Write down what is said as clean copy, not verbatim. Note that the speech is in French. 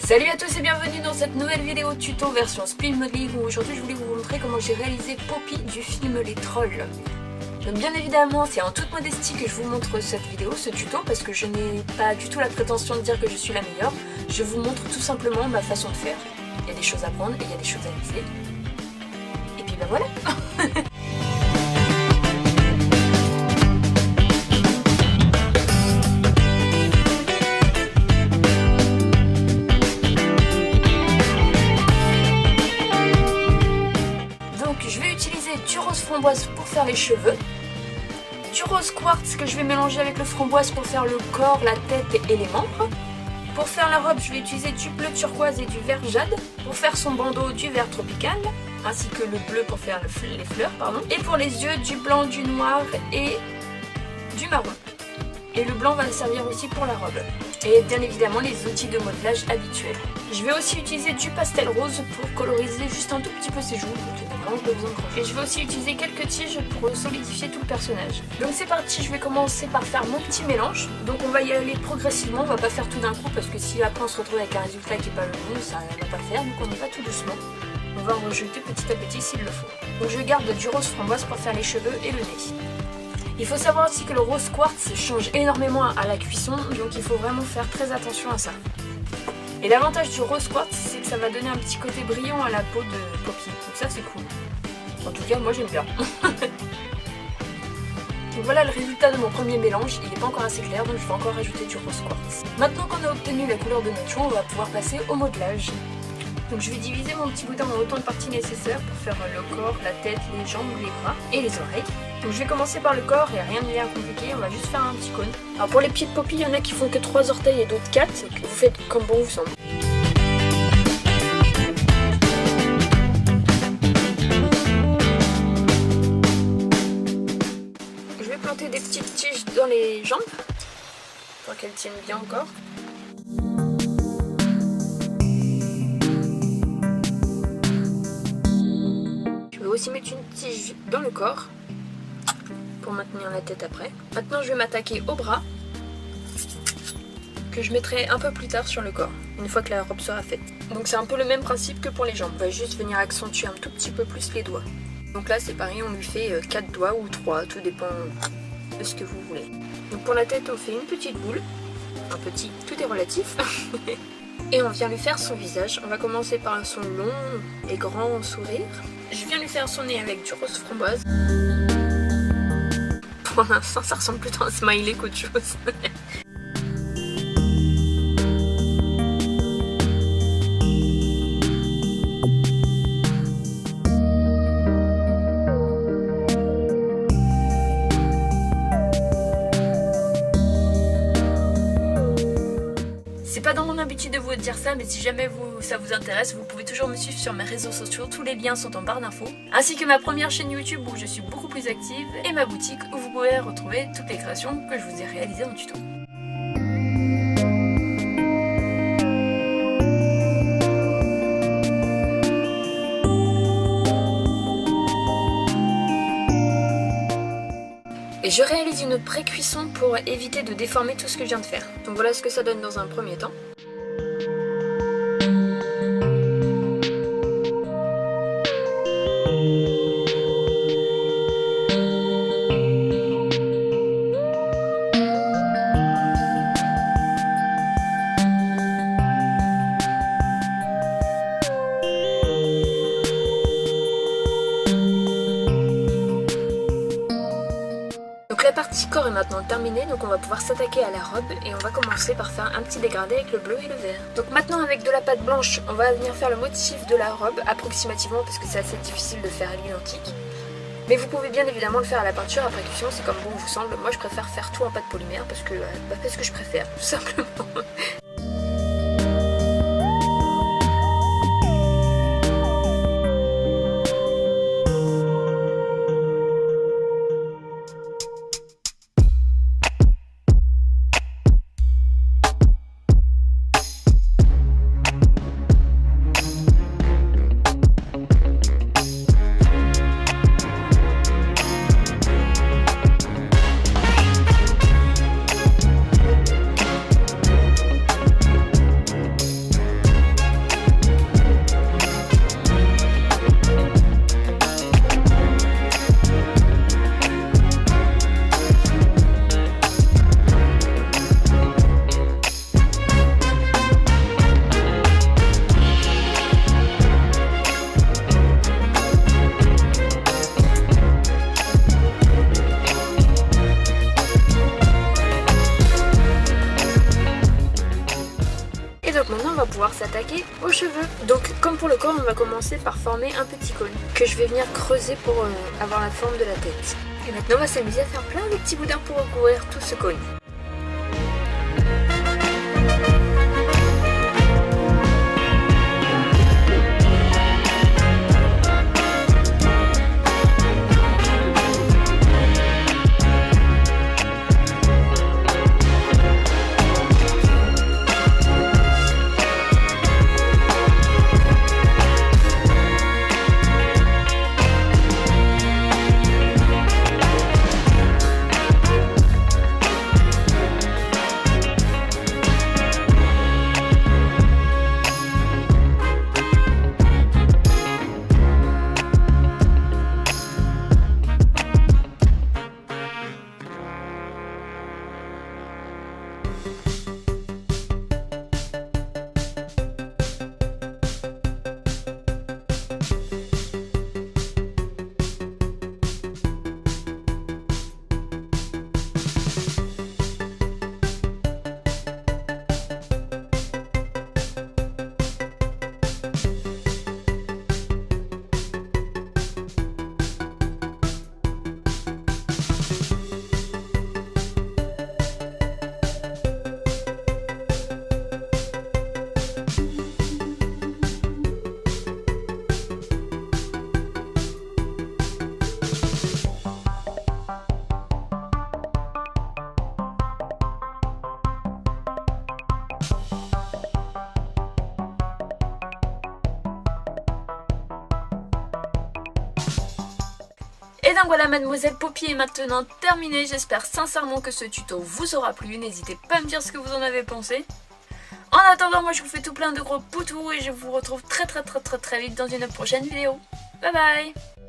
Salut à tous et bienvenue dans cette nouvelle vidéo tuto version Speed Modeling où aujourd'hui je voulais vous montrer comment j'ai réalisé Poppy du film Les Trolls. Donc bien évidemment c'est en toute modestie que je vous montre cette vidéo, ce tuto, parce que je n'ai pas du tout la prétention de dire que je suis la meilleure. Je vous montre tout simplement ma façon de faire. Il y a des choses à prendre et il y a des choses à laisser. Et puis ben voilà. Du rose framboise pour faire les cheveux, du rose quartz que je vais mélanger avec le framboise pour faire le corps, la tête et les membres. Pour faire la robe, je vais utiliser du bleu turquoise et du vert jade. Pour faire son bandeau, du vert tropical, ainsi que le bleu pour faire les fleurs, Et pour les yeux, du blanc, du noir et du marron. Et le blanc va servir aussi pour la robe. Et bien évidemment les outils de modelage habituels. Je vais aussi utiliser du pastel rose pour coloriser juste un tout petit peu ses joues. Donc il n'y a vraiment pas besoin de grand. Et je vais aussi utiliser quelques tiges pour solidifier tout le personnage. Donc c'est parti, je vais commencer par faire mon petit mélange. Donc on va y aller progressivement, on va pas faire tout d'un coup parce que si après on se retrouve avec un résultat qui n'est pas le bon, ça ne va pas faire. Donc on y va tout doucement. On va en rajouter petit à petit s'il le faut. Donc je garde du rose framboise pour faire les cheveux et le nez. Il faut savoir aussi que le rose quartz change énormément à la cuisson, donc il faut vraiment faire très attention à ça. Et l'avantage du rose quartz, c'est que ça va donner un petit côté brillant à la peau de Poppy, donc ça c'est cool. En tout cas, moi j'aime bien. Donc voilà le résultat de mon premier mélange, il n'est pas encore assez clair, donc je vais encore rajouter du rose quartz. Maintenant qu'on a obtenu la couleur de notre chou, on va pouvoir passer au modelage. Donc je vais diviser mon petit boudin en autant de parties nécessaires pour faire le corps, la tête, les jambes, les bras et les oreilles. Donc je vais commencer par le corps, il n'y a rien de bien compliqué, on va juste faire un petit cône. Alors pour les pieds de Poppy, il y en a qui font que 3 orteils et d'autres 4, donc vous faites comme bon vous semble. Je vais planter des petites tiges dans les jambes, pour qu'elles tiennent bien encore. Je vais aussi mettre une tige dans le corps pour maintenir la tête après. Maintenant je vais m'attaquer au bras que je mettrai un peu plus tard sur le corps, une fois que la robe sera faite. Donc c'est un peu le même principe que pour les jambes, on va juste venir accentuer un tout petit peu plus les doigts. Donc là c'est pareil, on lui fait 4 doigts ou 3, tout dépend de ce que vous voulez. Donc pour la tête on fait une petite boule, un petit, tout est relatif. Et on vient lui faire son visage. On va commencer par son long et grand sourire. Je viens lui faire son nez avec du rose framboise. Pour l'instant, ça ressemble plutôt à un smiley qu'autre chose. C'est pas dans mon habitude de vous dire ça, mais si jamais ça vous intéresse, vous pouvez toujours me suivre sur mes réseaux sociaux, tous les liens sont en barre d'infos, ainsi que ma première chaîne YouTube où je suis beaucoup plus active, et ma boutique où vous pouvez retrouver toutes les créations que je vous ai réalisées en tuto. Et je réalise une pré-cuisson pour éviter de déformer tout ce que je viens de faire. Donc voilà ce que ça donne dans un premier temps. Donc la partie corps est maintenant terminée, donc on va pouvoir s'attaquer à la robe et on va commencer par faire un petit dégradé avec le bleu et le vert. Donc maintenant avec de la pâte blanche, on va venir faire le motif de la robe approximativement parce que c'est assez difficile de faire à l'identique. Mais vous pouvez bien évidemment le faire à la peinture après cuisson, c'est comme bon vous semble. Moi je préfère faire tout en pâte polymère parce que je préfère, tout simplement. attaquer aux cheveux. Donc comme pour le corps, on va commencer par former un petit cône que je vais venir creuser pour avoir la forme de la tête. Et maintenant on va s'amuser à faire plein de petits boudins pour recouvrir tout ce cône. Et donc voilà, mademoiselle Poppy est maintenant terminée. J'espère sincèrement que ce tuto vous aura plu. N'hésitez pas à me dire ce que vous en avez pensé. En attendant, moi je vous fais tout plein de gros poutous et je vous retrouve très vite dans une prochaine vidéo. Bye bye.